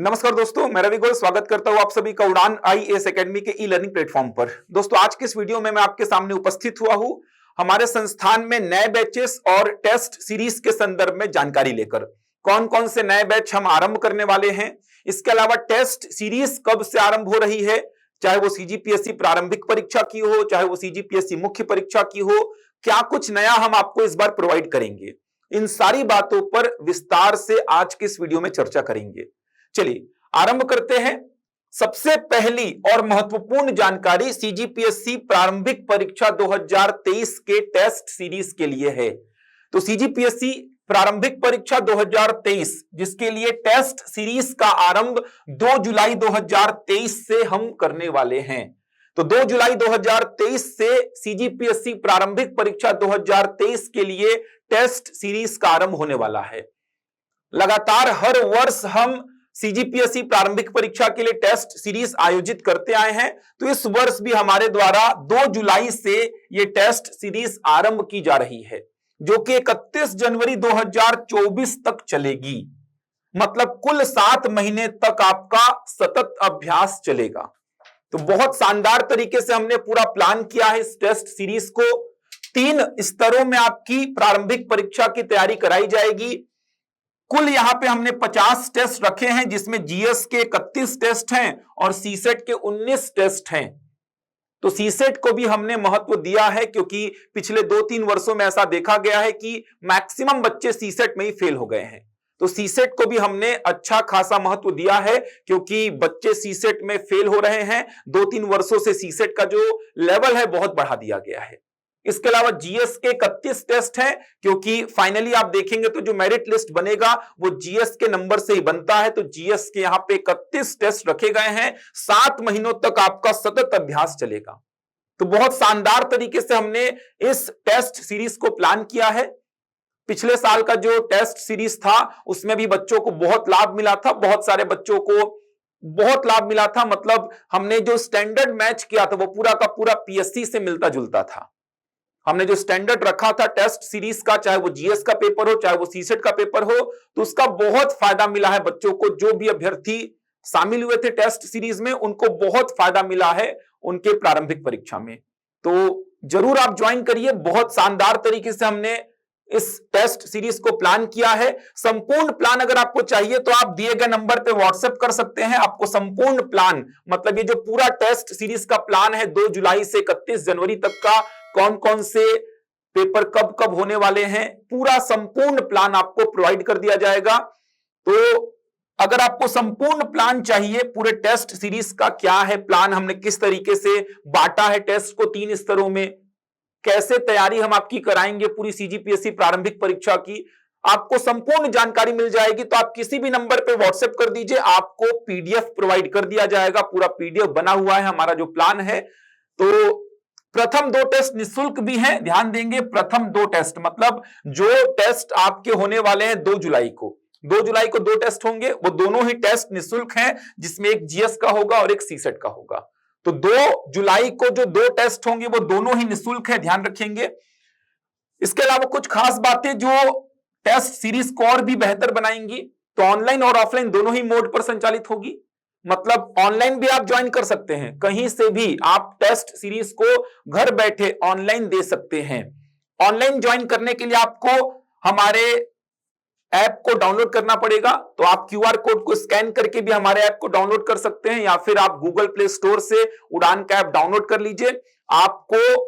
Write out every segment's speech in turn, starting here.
नमस्कार दोस्तों, मैं रवि गोयल स्वागत करता हूं आप सभी का उड़ान आईएएस एकेडमी के ई लर्निंग प्लेटफॉर्म पर। दोस्तों, आज के इस वीडियो में मैं आपके सामने उपस्थित हुआ हूं हमारे संस्थान में नए बैचेस और टेस्ट सीरीज के संदर्भ में जानकारी लेकर। कौन कौन से नए बैच हम आरंभ करने वाले हैं, इसके अलावा टेस्ट सीरीज कब से आरंभ हो रही है, चाहे वो सीजीपीएससी प्रारंभिक परीक्षा की हो, चाहे वो सीजीपीएससी मुख्य परीक्षा की हो, क्या कुछ नया हम आपको इस बार प्रोवाइड करेंगे, इन सारी बातों पर विस्तार से आज के इस वीडियो में चर्चा करेंगे। चलिए आरंभ करते हैं। सबसे पहली और महत्वपूर्ण जानकारी सीजीपीएससी प्रारंभिक परीक्षा 2023 के टेस्ट सीरीज के लिए है। तो सीजीपीएससी प्रारंभिक परीक्षा 2023 जिसके लिए टेस्ट सीरीज का आरंभ 2 जुलाई 2023 से हम करने वाले हैं। तो 2 जुलाई 2023 से सीजीपीएससी प्रारंभिक परीक्षा 2023 के लिए टेस्ट सीरीज का आरंभ होने वाला है। लगातार हर वर्ष हम सीजीपीएससी प्रारंभिक परीक्षा के लिए टेस्ट सीरीज आयोजित करते आए हैं, तो इस वर्ष भी हमारे द्वारा 2 जुलाई से यह टेस्ट सीरीज आरंभ की जा रही है, जो कि 31 जनवरी 2024 तक चलेगी। मतलब कुल 7 महीने तक आपका सतत अभ्यास चलेगा। तो बहुत शानदार तरीके से हमने पूरा प्लान किया है इस टेस्ट सीरीज को। 3 स्तरों में आपकी प्रारंभिक परीक्षा की तैयारी कराई जाएगी। कुल यहां पे हमने 50 टेस्ट रखे हैं, जिसमें जीएस के 31 टेस्ट हैं और सीसेट के 19 टेस्ट हैं। तो सीसेट को भी हमने महत्व दिया है, क्योंकि पिछले 2-3 वर्षों में ऐसा देखा गया है कि मैक्सिमम बच्चे सीसेट में ही फेल हो गए हैं। तो सीसेट को भी हमने अच्छा खासा महत्व दिया है, क्योंकि बच्चे सीसेट में फेल हो रहे हैं। 2-3 वर्षों से सीसेट का जो लेवल है बहुत बढ़ा दिया गया है। इसके अलावा जीएस के 31 टेस्ट हैं, क्योंकि फाइनली आप देखेंगे तो जो मेरिट लिस्ट बनेगा वो जीएस के नंबर से ही बनता है। तो जीएस के यहां पे 31 टेस्ट रखे गए हैं। 7 महीनों तक आपका सतत अभ्यास चलेगा। तो बहुत शानदार तरीके से हमने इस टेस्ट सीरीज को प्लान किया है। पिछले साल का जो टेस्ट सीरीज था उसमें भी बच्चों को बहुत लाभ मिला था, बहुत सारे बच्चों को बहुत लाभ मिला था। मतलब हमने जो स्टैंडर्ड मैच किया था वो पूरा का पूरा पीएससी से मिलता जुलता था। हमने जो स्टैंडर्ड रखा था टेस्ट सीरीज का, चाहे वो जीएस का पेपर हो, चाहे वो सीसेट का पेपर हो, तो उसका बहुत फायदा मिला है बच्चों को। जो भी अभ्यर्थी शामिल हुए थे टेस्ट सीरीज में, उनको बहुत फायदा मिला है उनके प्रारंभिक परीक्षा में। तो जरूर आप ज्वाइन करिए। बहुत शानदार तरीके से हमने इस टेस्ट सीरीज को प्लान किया है। संपूर्ण प्लान अगर आपको चाहिए तो आप दिए गए नंबर पे व्हाट्सएप कर सकते हैं। आपको संपूर्ण प्लान, मतलब ये जो पूरा टेस्ट सीरीज का प्लान है 2 जुलाई से 31 जनवरी तक का, कौन कौन से पेपर कब कब होने वाले हैं, पूरा संपूर्ण प्लान आपको प्रोवाइड कर दिया जाएगा। तो अगर आपको संपूर्ण प्लान चाहिए, पूरे टेस्ट सीरीज का क्या है प्लान, हमने किस तरीके से बांटा है टेस्ट को 3 स्तरों में, कैसे तैयारी हम आपकी कराएंगे पूरी सीजीपीएससी प्रारंभिक परीक्षा की, आपको संपूर्ण जानकारी मिल जाएगी। तो आप किसी भी नंबर पे व्हाट्सएप कर दीजिए, आपको पीडीएफ प्रोवाइड कर दिया जाएगा। पूरा पीडीएफ बना हुआ है हमारा जो प्लान है। तो प्रथम 2 टेस्ट निःशुल्क भी हैं, ध्यान देंगे। प्रथम 2 टेस्ट मतलब जो टेस्ट आपके होने वाले हैं 2 जुलाई को, 2 जुलाई को 2 टेस्ट होंगे, वो दोनों ही टेस्ट निःशुल्क हैं, जिसमें एक जीएस का होगा और एक सीसेट का होगा। तो 2 जुलाई को जो 2 टेस्ट होंगे वो दोनों ही निःशुल्क है, ध्यान रखेंगे। इसके अलावा कुछ खास बातें जो टेस्ट सीरीज को और भी बेहतर बनाएंगी, तो ऑनलाइन और ऑफलाइन दोनों ही मोड पर संचालित होगी। मतलब ऑनलाइन भी आप ज्वाइन कर सकते हैं, कहीं से भी आप टेस्ट सीरीज को घर बैठे ऑनलाइन दे सकते हैं। ऑनलाइन ज्वाइन करने के लिए आपको हमारे ऐप को डाउनलोड करना पड़ेगा। तो आप क्यूआर कोड को स्कैन करके भी हमारे ऐप को डाउनलोड कर सकते हैं, या फिर आप गूगल प्ले स्टोर से उड़ान का ऐप डाउनलोड कर लीजिए। आपको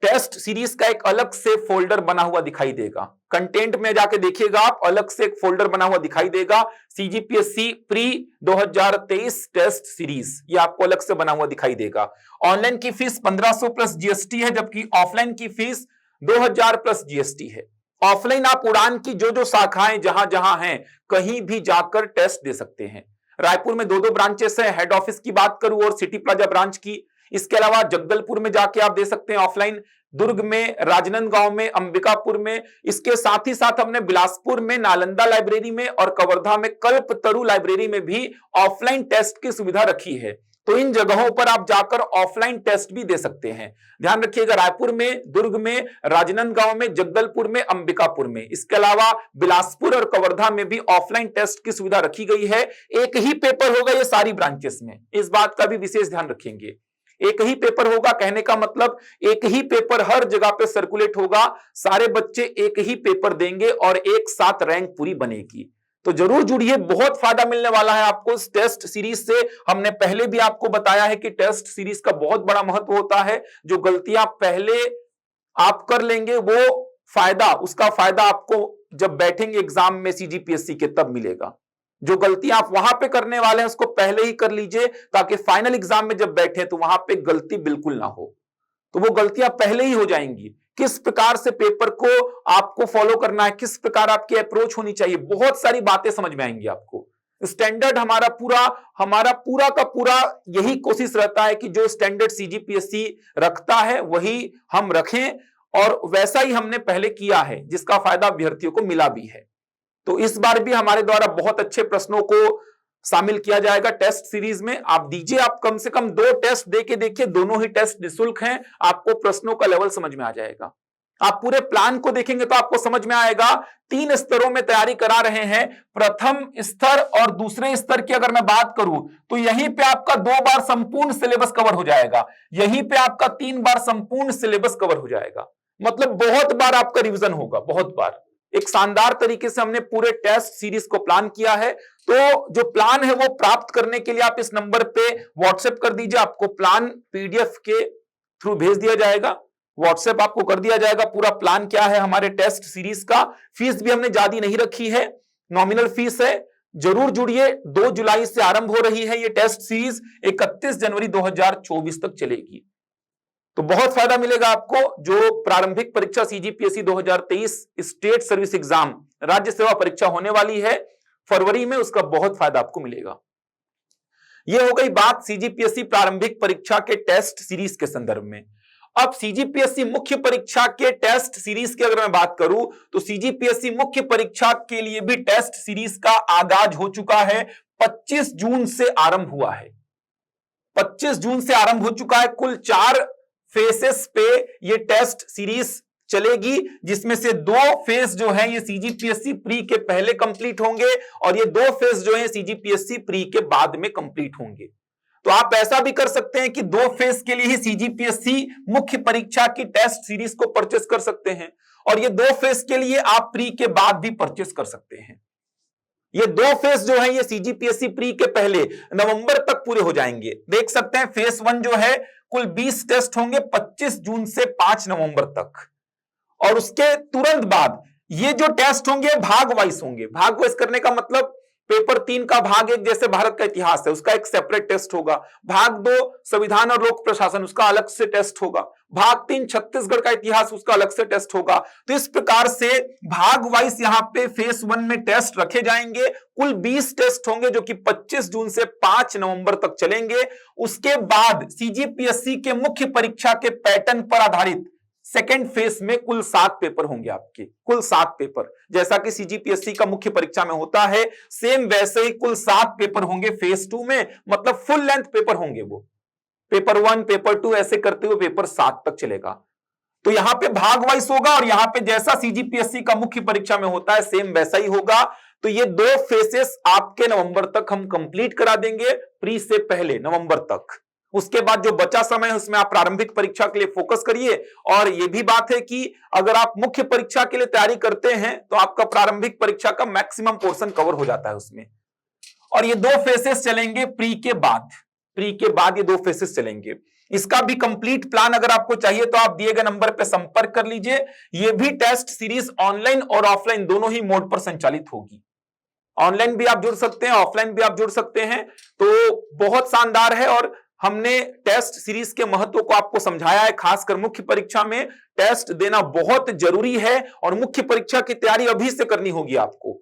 टेस्ट सीरीज का एक अलग से फोल्डर बना हुआ दिखाई देगा। कंटेंट में जाके देखिएगा आप, अलग से एक फोल्डर बना हुआ दिखाई देगा, सीजीपीएससी प्री 2023 टेस्ट सीरीज, ये आपको अलग से बना हुआ दिखाई देगा। ऑनलाइन की फीस 1500 प्लस जीएसटी है, जबकि ऑफलाइन की फीस 2000 प्लस जीएसटी है। ऑफलाइन आप उड़ान की जो जो शाखाएं जहां जहां हैं कहीं भी जाकर टेस्ट दे सकते हैं। रायपुर में 2 ब्रांचेस है, हेड ऑफिस की बात करूं और सिटी प्लाजा ब्रांच की। इसके अलावा जगदलपुर में जाके आप दे सकते हैं ऑफलाइन, दुर्ग में, राजनांदगांव में, अंबिकापुर में। इसके साथ ही साथ हमने बिलासपुर में नालंदा लाइब्रेरी में और कवर्धा में कल्पतरु लाइब्रेरी में भी ऑफलाइन टेस्ट की सुविधा रखी है। तो इन जगहों पर आप जाकर ऑफलाइन टेस्ट भी दे सकते हैं। ध्यान रखिएगा, रायपुर में, दुर्ग में, राजनांदगांव में, जगदलपुर में, अंबिकापुर में, इसके अलावा बिलासपुर और कवर्धा में भी ऑफलाइन टेस्ट की सुविधा रखी गई है। एक ही पेपर होगा ये सारी ब्रांचेस में, इस बात का भी विशेष ध्यान रखेंगे। एक ही पेपर होगा, कहने का मतलब एक ही पेपर हर जगह पे सर्कुलेट होगा, सारे बच्चे एक ही पेपर देंगे और एक साथ रैंक पूरी बनेगी। तो जरूर जुड़िए, बहुत फायदा मिलने वाला है आपको इस टेस्ट सीरीज से। हमने पहले भी आपको बताया है कि टेस्ट सीरीज का बहुत बड़ा महत्व होता है। जो गलतियां पहले आप कर लेंगे वो फायदा, उसका फायदा आपको जब बैठेंगे एग्जाम में सीजीपीएससी के तब मिलेगा। जो गलतियां आप वहां पे करने वाले हैं उसको पहले ही कर लीजिए, ताकि फाइनल एग्जाम में जब बैठे तो वहां पे गलती बिल्कुल ना हो। तो वो गलतियां पहले ही हो जाएंगी। किस प्रकार से पेपर को आपको फॉलो करना है, किस प्रकार आपकी अप्रोच होनी चाहिए, बहुत सारी बातें समझ में आएंगी आपको। स्टैंडर्ड हमारा पूरा का पूरा यही कोशिश रहता है कि जो स्टैंडर्ड सीजीपीएससी रखता है वही हम रखें, और वैसा ही हमने पहले किया है, जिसका फायदा अभ्यर्थियों को मिला भी है। तो इस बार भी हमारे द्वारा बहुत अच्छे प्रश्नों को शामिल किया जाएगा टेस्ट सीरीज में। आप दीजिए, आप कम से कम 2 टेस्ट देके देखिए, दोनों ही टेस्ट निःशुल्क हैं, आपको प्रश्नों का लेवल समझ में आ जाएगा। आप पूरे प्लान को देखेंगे तो आपको समझ में आएगा। 3 स्तरों में तैयारी करा रहे हैं। प्रथम स्तर और दूसरे स्तर की अगर मैं बात करूं तो यहीं पे आपका 2 बार संपूर्ण सिलेबस कवर हो जाएगा, यहीं पे आपका 3 बार संपूर्ण सिलेबस कवर हो जाएगा। मतलब बहुत बार आपका रिवीजन होगा, बहुत बार। एक शानदार तरीके से हमने पूरे टेस्ट सीरीज को प्लान किया है। तो जो प्लान है वो प्राप्त करने के लिए आप इस नंबर पे व्हाट्सएप कर दीजिए, आपको प्लान पीडीएफ के थ्रू भेज दिया जाएगा। व्हाट्सएप आपको कर दिया जाएगा पूरा प्लान क्या है हमारे टेस्ट सीरीज का। फीस भी हमने ज्यादा नहीं रखी है, नॉमिनल फीस है। जरूर जुड़िए, 2 जुलाई से आरंभ हो रही है ये टेस्ट सीरीज, 31 जनवरी 2024 तक चलेगी। तो बहुत फायदा मिलेगा आपको। जो प्रारंभिक परीक्षा सीजीपीएससी 2023 स्टेट सर्विस एग्जाम राज्य सेवा परीक्षा होने वाली है फरवरी में, उसका बहुत फायदा आपको मिलेगा। यह हो गई बात सीजीपीएससी प्रारंभिक परीक्षा के टेस्ट सीरीज के संदर्भ में। अब सीजीपीएससी मुख्य परीक्षा के टेस्ट सीरीज की अगर मैं बात करूं तो सीजीपीएससी मुख्य परीक्षा के लिए भी टेस्ट सीरीज का आगाज हो चुका है। 25 जून से आरंभ हुआ है, 25 जून से आरंभ हो चुका है। कुल 4 फेसेस पे ये टेस्ट सीरीज चलेगी, जिसमें से 2 फेज जो है ये सीजीपीएससी प्री के पहले कंप्लीट होंगे और ये 2 फेज जो है सीजीपीएससी प्री के बाद में कंप्लीट होंगे। तो आप ऐसा भी कर सकते हैं कि 2 फेज के लिए ही सीजीपीएससी मुख्य परीक्षा की टेस्ट सीरीज को परचेस कर सकते हैं, और ये 2 फेज के लिए आप प्री के बाद भी परचेस कर सकते हैं। ये 2 फेज जो है ये सीजीपीएससी प्री के पहले नवंबर तक पूरे हो जाएंगे। देख सकते हैं फेज 1 जो है कुल 20 टेस्ट होंगे 25 जून से 5 नवंबर तक, और उसके तुरंत बाद ये जो टेस्ट होंगे भाग वाइज होंगे। भाग वाइज करने का मतलब पेपर 3 का भाग 1 जैसे भारत का इतिहास है उसका एक सेपरेट टेस्ट होगा, भाग 2 संविधान और लोक प्रशासन उसका अलग से टेस्ट होगा, भाग 3 छत्तीसगढ़ का इतिहास उसका अलग से टेस्ट होगा। तो इस प्रकार से भाग वाइज यहां पे फेज 1 में टेस्ट रखे जाएंगे। कुल 20 टेस्ट होंगे जो कि 25 जून से 5 नवंबर तक चलेंगे। उसके बाद सीजीपीएससी के मुख्य परीक्षा के पैटर्न पर आधारित सेकेंड फेज में कुल 7 पेपर होंगे आपके, कुल 7 पेपर। जैसा कि सीजीपीएससी का मुख्य परीक्षा में होता है सेम वैसे ही कुल 7 पेपर होंगे फेज 2 में, मतलब फुल लेंथ पेपर होंगे वो। पेपर 1 पेपर 2 ऐसे करते हुए पेपर 7 तक चलेगा। तो यहां पे भाग वाइज होगा, और यहां पे जैसा सीजीपीएससी का मुख्य परीक्षा में होता है सेम वैसा ही होगा। तो ये 2 फेसेस आपके नवंबर तक हम कंप्लीट करा देंगे, प्री से पहले नवंबर तक। उसके बाद जो बचा समय है उसमें आप प्रारंभिक परीक्षा के लिए फोकस करिए। और यह भी बात है कि अगर आप मुख्य परीक्षा के लिए तैयारी करते हैं तो आपका प्रारंभिक परीक्षा का मैक्सिमम पोर्शन कवर हो जाता है उसमें। और ये 2 फेसेस चलेंगे प्री के बाद, प्री के बाद ये 2 फेसेस चलेंगे। इसका भी कंप्लीट प्लान अगर आपको चाहिए तो आप दिए गए नंबर पर संपर्क कर लीजिए। ये भी टेस्ट सीरीज ऑनलाइन और ऑफलाइन दोनों ही मोड पर संचालित होगी। ऑनलाइन भी आप जुड़ सकते हैं, ऑफलाइन भी आप जुड़ सकते हैं। तो बहुत शानदार है, और हमने टेस्ट सीरीज के महत्व को आपको समझाया है। खासकर मुख्य परीक्षा में टेस्ट देना बहुत जरूरी है, और मुख्य परीक्षा की तैयारी अभी से करनी होगी आपको।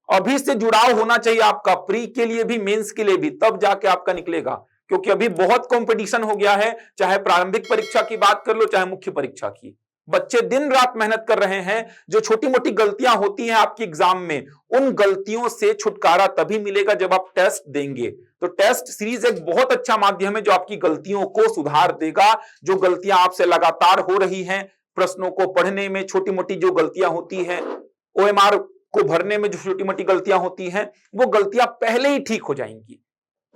अभी से जुड़ाव होना चाहिए आपका, प्री के लिए भी मेंस के लिए भी, तब जाके आपका निकलेगा। क्योंकि अभी बहुत कंपटीशन हो गया है, चाहे प्रारंभिक परीक्षा की बात कर लो चाहे मुख्य परीक्षा की, बच्चे दिन रात मेहनत कर रहे हैं। जो छोटी मोटी गलतियां होती हैं आपकी एग्जाम में, उन गलतियों से छुटकारा तभी मिलेगा जब आप टेस्ट देंगे। तो टेस्ट सीरीज एक बहुत अच्छा माध्यम है जो आपकी गलतियों को सुधार देगा। जो गलतियां आपसे लगातार हो रही हैं, प्रश्नों को पढ़ने में छोटी मोटी जो गलतियां होती हैं, ओएमआर को भरने में जो छोटी मोटी गलतियां होती हैं, वो गलतियां पहले ही ठीक हो जाएंगी।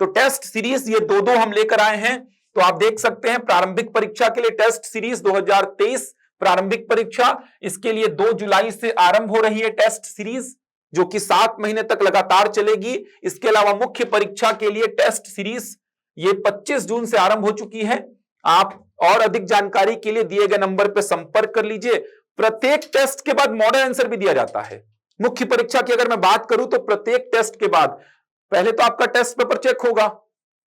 तो टेस्ट सीरीज ये दो हम लेकर आए हैं। तो आप देख सकते हैं प्रारंभिक परीक्षा के लिए टेस्ट सीरीज 2023 प्रारंभिक परीक्षा, इसके लिए 2 जुलाई से आरंभ हो रही है टेस्ट सीरीज, जो कि 7 महीने तक लगातार चलेगी। इसके अलावा मुख्य परीक्षा के लिए टेस्ट सीरीज ये 25 जून से आरंभ हो चुकी है। आप और अधिक जानकारी के लिए दिए गए नंबर पर संपर्क कर लीजिए। प्रत्येक टेस्ट के बाद मॉडल आंसर भी दिया जाता है। मुख्य परीक्षा की अगर मैं बात करूं तो प्रत्येक टेस्ट के बाद पहले तो आपका टेस्ट पेपर चेक होगा,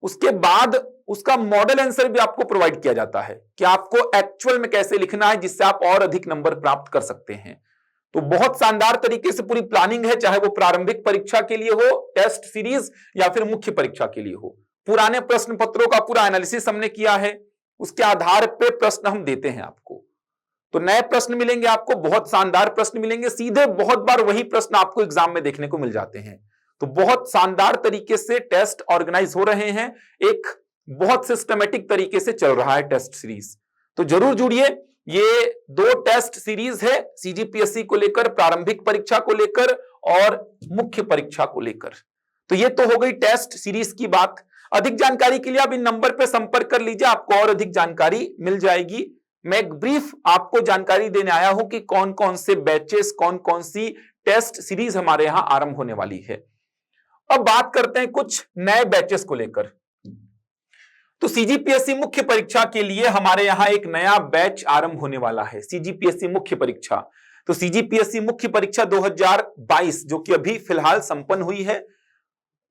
उसके बाद उसका मॉडल आंसर भी आपको प्रोवाइड किया जाता है कि आपको एक्चुअल में कैसे लिखना है, जिससे आप और अधिक नंबर प्राप्त कर सकते हैं। तो बहुत शानदार तरीके से पूरी प्लानिंग है, चाहे वो प्रारंभिक परीक्षा के लिए हो टेस्ट सीरीज या फिर मुख्य परीक्षा के लिए हो। पुराने प्रश्न पत्रों का पूरा एनालिसिस हमने किया है, उसके आधार पर प्रश्न हम देते हैं आपको। तो नए प्रश्न मिलेंगे आपको, बहुत शानदार प्रश्न मिलेंगे, सीधे बहुत बार वही प्रश्न आपको एग्जाम में देखने को मिल जाते हैं। तो बहुत शानदार तरीके से टेस्ट ऑर्गेनाइज हो रहे हैं, एक बहुत सिस्टमेटिक तरीके से चल रहा है टेस्ट सीरीज। तो जरूर जुड़िए। ये 2 टेस्ट सीरीज है सीजीपीएससी को लेकर, प्रारंभिक परीक्षा को लेकर और मुख्य परीक्षा को लेकर। तो ये तो हो गई टेस्ट सीरीज की बात। अधिक जानकारी के लिए आप इन नंबर पर संपर्क कर लीजिए, आपको और अधिक जानकारी मिल जाएगी। मैं एक ब्रीफ आपको जानकारी देने आया हूं कि कौन कौन से बैचेस, कौन कौन सी टेस्ट सीरीज हमारे यहां आरंभ होने वाली है। अब बात करते हैं कुछ नए बैचेस को लेकर। तो सीजीपीएससी मुख्य परीक्षा के लिए हमारे यहां एक नया बैच आरंभ होने वाला है, सीजीपीएससी मुख्य परीक्षा। तो सीजीपीएससी मुख्य परीक्षा 2022 जो कि अभी फिलहाल संपन्न हुई है,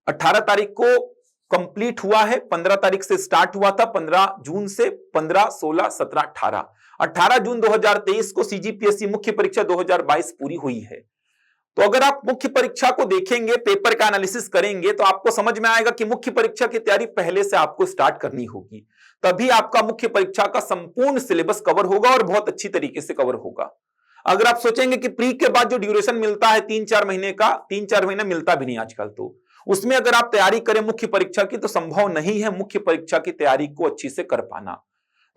18 तारीख को कंप्लीट हुआ है, 15 तारीख से स्टार्ट हुआ था, 15 जून से 15, 16, 17, 18 जून 2023 को सीजीपीएससी मुख्य परीक्षा 2022 पूरी हुई है। तो अगर आप मुख्य परीक्षा को देखेंगे, पेपर का एनालिसिस करेंगे, तो आपको समझ में आएगा कि मुख्य परीक्षा की तैयारी पहले से आपको स्टार्ट करनी होगी, तभी आपका मुख्य परीक्षा का संपूर्ण सिलेबस कवर होगा और बहुत अच्छी तरीके से कवर होगा। अगर आप सोचेंगे कि प्री के बाद जो ड्यूरेशन मिलता है 3-4 महीने का, 3-4 महीने मिलता भी नहीं आजकल, तो उसमें अगर आप तैयारी करें मुख्य परीक्षा की, तो संभव नहीं है मुख्य परीक्षा की तैयारी को अच्छी से कर पाना।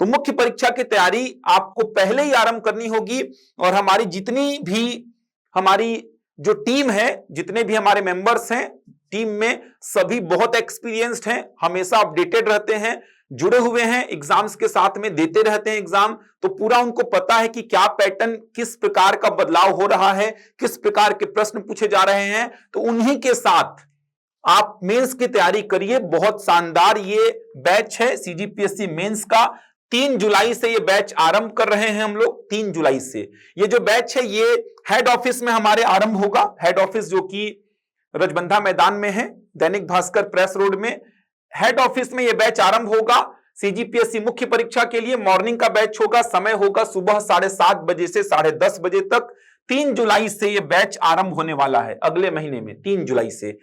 तो मुख्य परीक्षा की तैयारी आपको पहले ही आरंभ करनी होगी। और हमारी जितनी भी हमारी जो टीम है, जितने भी हमारे मेंबर्स हैं टीम में, सभी बहुत एक्सपीरियंस्ड हैं, हमेशा अपडेटेड रहते हैं, जुड़े हुए हैं, एग्जाम्स के साथ में देते रहते हैं एग्जाम। तो पूरा उनको पता है कि क्या पैटर्न, किस प्रकार का बदलाव हो रहा है, किस प्रकार के प्रश्न पूछे जा रहे हैं। तो उन्हीं के साथ आप मेंस की तैयारी करिए। बहुत शानदार ये बैच है सीजीपीएससी मेंस का। 3 जुलाई से ये बैच आरंभ कर रहे हैं हम लोग। 3 जुलाई से ये जो बैच है ये हेड ऑफिस में हमारे आरंभ होगा। हेड ऑफिस जो कि रजबंधा मैदान में है, दैनिक भास्कर प्रेस रोड में, हेड ऑफिस में ये बैच आरंभ होगा। सीजीपीएससी मुख्य परीक्षा के लिए मॉर्निंग का बैच होगा, समय होगा सुबह 7:30 बजे से 10:30 बजे तक। 3 जुलाई से ये बैच आरंभ होने वाला है, अगले महीने में 3 जुलाई से।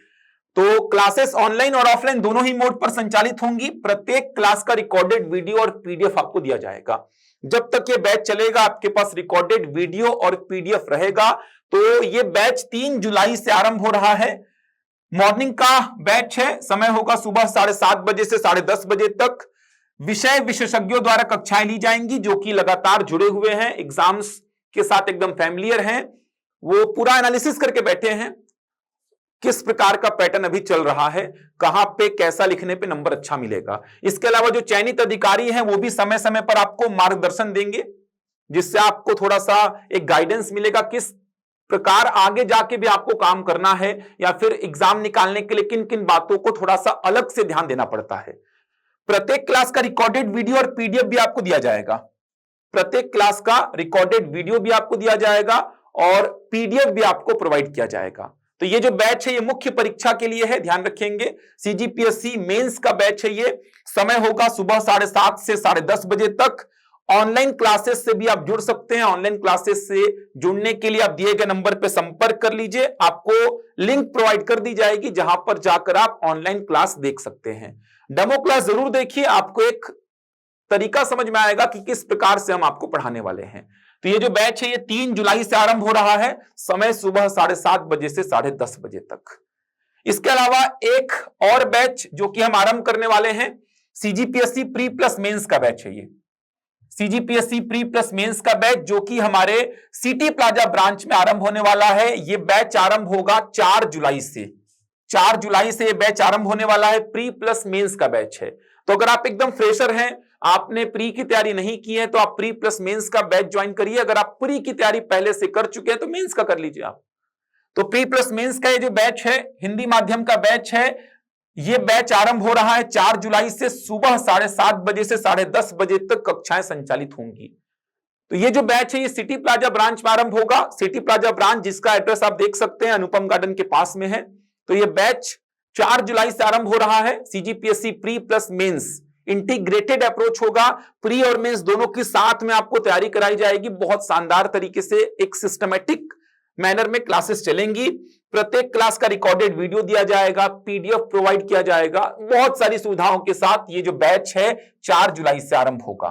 तो क्लासेस ऑनलाइन और ऑफलाइन दोनों ही मोड पर संचालित होंगी। प्रत्येक क्लास का रिकॉर्डेड वीडियो और पीडीएफ आपको दिया जाएगा। जब तक ये बैच चलेगा आपके पास रिकॉर्डेड वीडियो और पीडीएफ रहेगा। तो ये बैच 3 जुलाई से आरंभ हो रहा है। मॉर्निंग का बैच है, समय होगा सुबह 7:30 बजे से 10:30 बजे तक। विषय विशेषज्ञों द्वारा कक्षाएं ली जाएंगी जो कि लगातार जुड़े हुए हैं, एग्जाम्स के साथ एकदम फैमिलियर हैं, वो पूरा एनालिसिस करके बैठे हैं किस प्रकार का पैटर्न अभी चल रहा है, कहां पे कैसा लिखने पे नंबर अच्छा मिलेगा। इसके अलावा जो चयनित अधिकारी हैं वो भी समय समय पर आपको मार्गदर्शन देंगे, जिससे आपको थोड़ा सा एक गाइडेंस मिलेगा किस प्रकार आगे जाके भी आपको काम करना है, या फिर एग्जाम निकालने के लिए किन किन बातों को थोड़ा सा अलग से ध्यान देना पड़ता है। प्रत्येक क्लास का रिकॉर्डेड वीडियो और पीडीएफ भी आपको दिया जाएगा। प्रत्येक क्लास का रिकॉर्डेड वीडियो भी आपको दिया जाएगा और पीडीएफ भी आपको प्रोवाइड किया जाएगा। तो ये जो बैच है ये मुख्य परीक्षा के लिए है, ध्यान रखेंगे। सीजीपीएससी मेंस का बैच है ये। समय होगा सुबह 7:30 से 10:30 बजे तक। ऑनलाइन क्लासेस से भी आप जुड़ सकते हैं। ऑनलाइन क्लासेस से जुड़ने के लिए आप दिए गए नंबर पर संपर्क कर लीजिए, आपको लिंक प्रोवाइड कर दी जाएगी जहां पर जाकर आप ऑनलाइन क्लास देख सकते हैं। डेमो क्लास जरूर देखिए, आपको एक तरीका समझ में आएगा कि किस प्रकार से हम आपको पढ़ाने वाले हैं। तो ये जो बैच है ये 3 जुलाई से आरंभ हो रहा है, समय सुबह 7:30 बजे से 10:30 बजे तक। इसके अलावा एक और बैच जो कि हम आरंभ करने वाले हैं, सीजीपीएससी प्री प्लस मेंस का बैच है। ये सीजीपीएससी प्री प्लस मेंस का बैच जो कि हमारे सिटी प्लाजा ब्रांच में आरंभ होने वाला है। ये बैच आरंभ होगा 4 जुलाई से। 4 जुलाई से ये बैच आरंभ होने वाला है, प्री प्लस मेंस का बैच है। तो अगर आप एकदम फ्रेशर हैं, आपने प्री की तैयारी नहीं की है, तो आप प्री प्लस मेंस का बैच ज्वाइन करिए। अगर आप प्री की तैयारी पहले से कर चुके हैं तो मेंस का कर लीजिए आप। तो प्री प्लस मेंस का ये जो बैच है, हिंदी माध्यम का बैच है, ये बैच आरंभ हो रहा है 4 जुलाई से। सुबह 7:30 बजे से 10:30 बजे तक कक्षाएं संचालित होंगी। तो ये जो बैच है ये सिटी प्लाजा ब्रांच में आरंभ होगा। सिटी प्लाजा ब्रांच जिसका एड्रेस आप देख सकते हैं, अनुपम गार्डन के पास में है। तो ये बैच 4 जुलाई से आरंभ हो रहा है। CGPSC pre plus mains integrated approach होगा। प्री और मेंस दोनों के साथ में आपको तैयारी कराई जाएगी। बहुत शानदार तरीके से एक सिस्टमेटिक मैनर में क्लासेस चलेंगी। प्रत्येक क्लास का रिकॉर्डेड वीडियो दिया जाएगा, पीडीएफ प्रोवाइड किया जाएगा, बहुत सारी सुविधाओं के साथ ये जो बैच है 4 जुलाई से आरंभ होगा।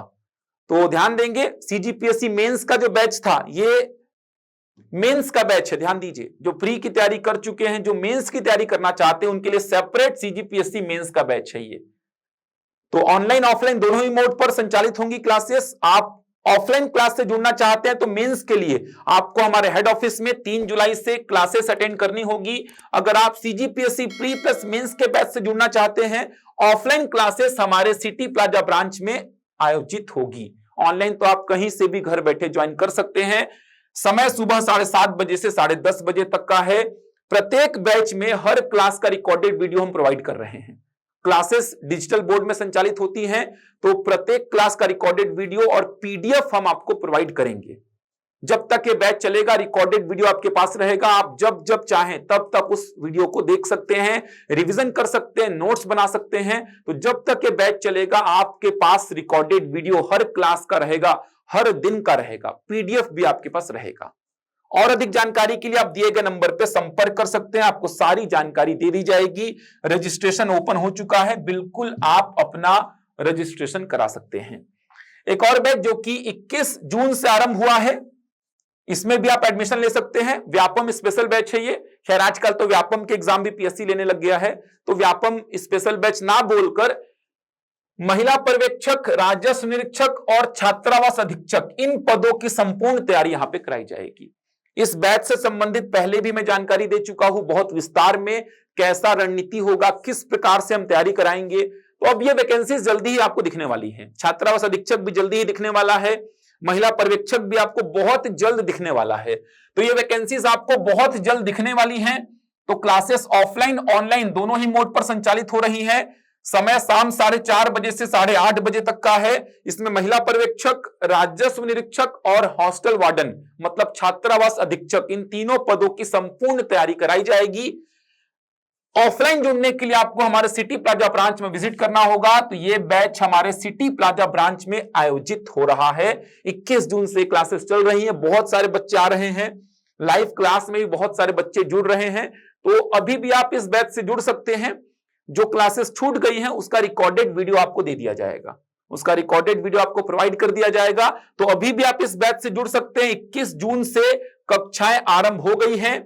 तो ध्यान देंगे, सीजीपीएससी मेंस का जो बैच था ये मेंस का बैच है। ध्यान दीजिए, जो प्री की तैयारी कर चुके हैं, जो मेंस की तैयारी करना चाहते हैं, उनके लिए सेपरेट सीजीपीएससी मेंस का बैच है ये। तो ऑनलाइन ऑफलाइन दोनों ही मोड पर संचालित होंगी क्लासेस। आप ऑफलाइन क्लास से जुड़ना चाहते हैं तो मेंस के लिए आपको हमारे हेड ऑफिस में 3 जुलाई से क्लासेस अटेंड करनी होगी। अगर आप सीजीपीएससी प्री प्लस मेंस के बैच से जुड़ना चाहते हैं, ऑफलाइन क्लासेस हमारे सिटी प्लाजा ब्रांच में आयोजित होगी। ऑनलाइन तो आप कहीं से भी घर बैठे ज्वाइन कर सकते हैं। समय सुबह 7:30 बजे से 10:30 बजे तक का है। प्रत्येक बैच में हर क्लास का रिकॉर्डेड वीडियो हम प्रोवाइड कर रहे हैं। क्लासेस डिजिटल बोर्ड में संचालित होती हैं, तो प्रत्येक क्लास का रिकॉर्डेड वीडियो और पीडीएफ हम आपको प्रोवाइड करेंगे। जब तक ये बैच चलेगा रिकॉर्डेड वीडियो आपके पास रहेगा। आप जब जब चाहें तब तक उस वीडियो को देख सकते हैं, रिवीजन कर सकते हैं, नोट्स बना सकते हैं। तो जब तक ये बैच चलेगा आपके पास रिकॉर्डेड वीडियो हर क्लास का रहेगा, हर दिन का रहेगा, पीडीएफ भी आपके पास रहेगा। और अधिक जानकारी के लिए आप दिए गए नंबर पर संपर्क कर सकते हैं, आपको सारी जानकारी दे दी जाएगी। रजिस्ट्रेशन ओपन हो चुका है, बिल्कुल आप अपना रजिस्ट्रेशन करा सकते हैं। एक और बैच जो कि 21 जून से आरंभ हुआ है, इसमें भी आप एडमिशन ले सकते हैं। व्यापम स्पेशल बैच है ये। खैर आजकल तो व्यापम के एग्जाम भी पीएससी लेने लग गया है, तो व्यापम स्पेशल बैच ना बोलकर महिला पर्यवेक्षक, राजस्व निरीक्षक और छात्रावास अधीक्षक, इन पदों की संपूर्ण तैयारी यहां पे कराई जाएगी। इस बैच से संबंधित पहले भी मैं जानकारी दे चुका हूं बहुत विस्तार में, कैसा रणनीति होगा, किस प्रकार से हम तैयारी कराएंगे। तो अब ये वैकेंसीज जल्दी ही आपको दिखने वाली है। छात्रावास अधीक्षक भी जल्दी ही दिखने वाला है, महिला पर्यवेक्षक भी आपको बहुत जल्द दिखने वाला है। तो ये वैकेंसीज आपको बहुत जल्द दिखने वाली हैं। तो क्लासेस ऑफलाइन ऑनलाइन दोनों ही मोड पर संचालित हो रही हैं। समय शाम 4:30 बजे से 8:30 बजे तक का है। इसमें महिला पर्यवेक्षक, राजस्व निरीक्षक और हॉस्टल वार्डन मतलब छात्रावास अधीक्षक, इन तीनों पदों की संपूर्ण तैयारी कराई जाएगी। ऑफलाइन जुड़ने के लिए आपको हमारे सिटी प्लाजा ब्रांच में विजिट करना होगा। तो ये बैच हमारे सिटी प्लाजा ब्रांच में आयोजित हो रहा है। 21 जून से क्लासेस चल रही हैं, बहुत सारे बच्चे आ रहे हैं। लाइव क्लास में भी बहुत सारे बच्चे जुड़ रहे हैं। तो अभी भी आप इस बैच से जुड़ सकते हैं। जो क्लासेस छूट गई हैं उसका रिकॉर्डेड वीडियो आपको दे दिया जाएगा, उसका रिकॉर्डेड वीडियो आपको प्रोवाइड कर दिया जाएगा। तो अभी भी आप इस बैच से जुड़ सकते हैं। 21 जून से कक्षाएं आरंभ हो गई हैं।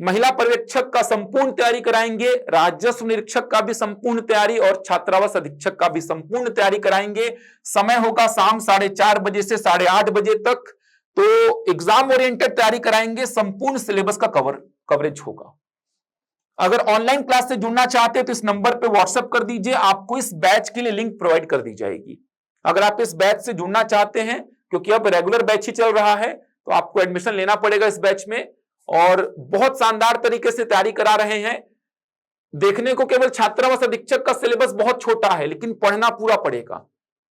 महिला पर्यवेक्षक का संपूर्ण तैयारी कराएंगे, राजस्व निरीक्षक का भी संपूर्ण तैयारी और छात्रावास अधीक्षक का भी संपूर्ण तैयारी कराएंगे। समय होगा शाम 4:30 बजे से 8:30 बजे तक। तो एग्जाम ओरिएंटेड तैयारी कराएंगे, संपूर्ण सिलेबस का कवरेज होगा। अगर ऑनलाइन क्लास से जुड़ना चाहते हैं तो इस नंबर पे व्हाट्सएप कर दीजिए, आपको इस बैच के लिए लिंक प्रोवाइड कर दी जाएगी। अगर आप इस बैच से जुड़ना चाहते हैं, क्योंकि अब रेगुलर बैच ही चल रहा है, तो आपको एडमिशन लेना पड़ेगा इस बैच में। और बहुत शानदार तरीके से तैयारी करा रहे हैं। देखने को केवल छात्रावास अधीक्षक का सिलेबस बहुत छोटा है, लेकिन पढ़ना पूरा पड़ेगा,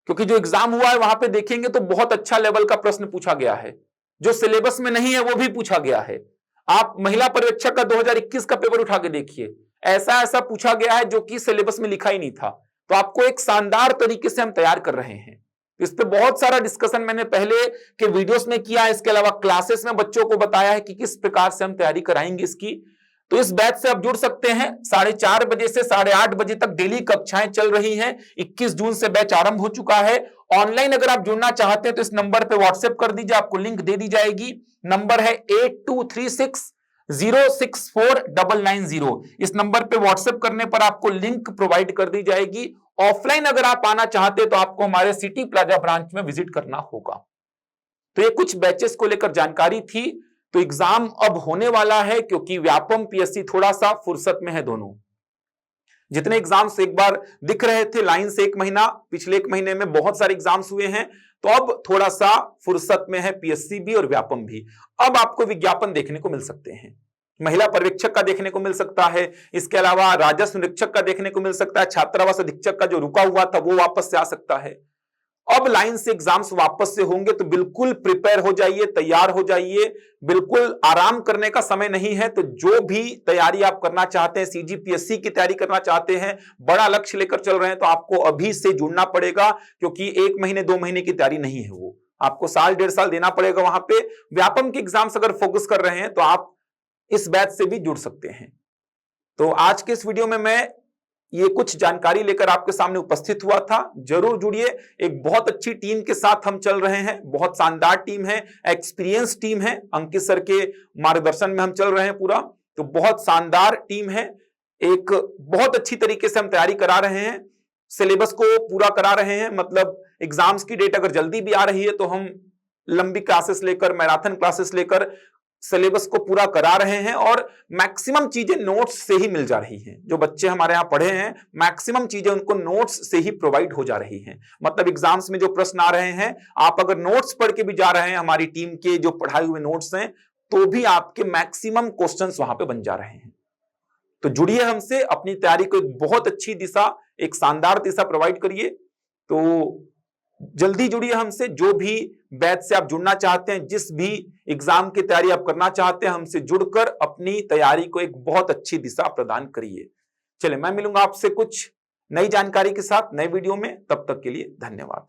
क्योंकि जो एग्जाम हुआ है वहां पे देखेंगे तो बहुत अच्छा लेवल का प्रश्न पूछा गया है। जो सिलेबस में नहीं है वो भी पूछा गया है। आप महिला पर्यवेक्षक का 2021 का पेपर उठा के देखिए, ऐसा ऐसा पूछा गया है जो कि सिलेबस में लिखा ही नहीं था। तो आपको एक शानदार तरीके से हम तैयार कर रहे हैं। इस पे बहुत सारा डिस्कशन मैंने पहले के वीडियोस में किया है। इसके अलावा क्लासेस में बच्चों को बताया है कि किस प्रकार से हम तैयारी कराएंगे इसकी। तो इस बैच से आप जुड़ सकते हैं। 4:30 बजे से 8:30 बजे तक डेली कक्षाएं चल रही हैं। 21 जून से बैच आरंभ हो चुका है। ऑनलाइन अगर आप जुड़ना चाहते हैं तो इस नंबर पे व्हाट्सएप कर दीजिए, आपको लिंक दे दी जाएगी। नंबर है 8236064990। इस नंबर पे व्हाट्सएप करने पर आपको लिंक प्रोवाइड कर दी जाएगी। ऑफलाइन अगर आप आना चाहते हैं तो आपको हमारे सिटी प्लाजा ब्रांच में विजिट करना होगा। तो ये कुछ बैचेस को लेकर जानकारी थी। तो एग्जाम अब होने वाला है, क्योंकि व्यापम पीएससी थोड़ा सा फुर्सत में है। दोनों जितने एग्जाम्स एक बार दिख रहे थे लाइन से, एक महीना, पिछले एक महीने में बहुत सारे एग्जाम्स हुए हैं, तो अब थोड़ा सा फुर्सत में है पीएससी भी और व्यापम भी। अब आपको विज्ञापन देखने को मिल सकते हैं, महिला पर्यवेक्षक का देखने को मिल सकता है, इसके अलावा राजस्व निरीक्षक का देखने को मिल सकता है, छात्रावास अधीक्षक का जो रुका हुआ था वो वापस से आ सकता है। अब लाइन से एग्जाम्स वापस से होंगे, तो बिल्कुल प्रिपेयर हो जाइए, तैयार हो जाइए। बिल्कुल आराम करने का समय नहीं है। तो जो भी तैयारी आप करना चाहते हैं, सीजीपीएससी की तैयारी करना चाहते हैं, बड़ा लक्ष्य लेकर चल रहे हैं, तो आपको अभी से जुड़ना पड़ेगा, क्योंकि 1 महीने 2 महीने की तैयारी नहीं है, वो आपको साल 1.5 साल देना पड़ेगा वहां पे। व्यापम के एग्जाम्स अगर फोकस कर रहे हैं तो आप इस बैच से भी जुड़ सकते हैं। तो आज के इस वीडियो में मैं ये कुछ जानकारी लेकर आपके सामने उपस्थित हुआ था। जरूर जुड़िए, एक बहुत अच्छी टीम के साथ हम चल रहे हैं, बहुत शानदार टीम है, एक्सपीरियंस टीम है, अंकित सर के मार्गदर्शन में हम चल रहे हैं पूरा। तो बहुत शानदार टीम है, एक बहुत अच्छी तरीके से हम तैयारी करा रहे हैं, सिलेबस को पूरा करा रहे हैं। मतलब एग्जाम्स की डेट अगर जल्दी भी आ रही है तो हम लंबी क्लासेस लेकर, मैराथन क्लासेस लेकर सिलेबस को पूरा करा रहे हैं, और मैक्सिमम चीजें नोट्स से ही मिल जा रही हैं। जो बच्चे हमारे यहाँ पढ़े हैं, मैक्सिमम चीजें उनको नोट्स से ही प्रोवाइड हो जा रही हैं। मतलब एग्जाम्स में जो प्रश्न आ रहे हैं, आप अगर नोट्स पढ़ के भी जा रहे हैं, हमारी टीम के जो पढ़ाए हुए नोट्स हैं, तो भी आपके मैक्सिमम क्वेश्चंस वहां पे बन जा रहे हैं। तो जुड़िए हमसे, अपनी तैयारी को एक बहुत अच्छी दिशा, एक शानदार दिशा प्रोवाइड करिए। तो जल्दी जुड़िए हमसे। जो भी बैच से आप जुड़ना चाहते हैं, जिस भी एग्जाम की तैयारी आप करना चाहते हैं, हमसे जुड़कर अपनी तैयारी को एक बहुत अच्छी दिशा प्रदान करिए। चलिए, मैं मिलूंगा आपसे कुछ नई जानकारी के साथ नए वीडियो में। तब तक के लिए धन्यवाद।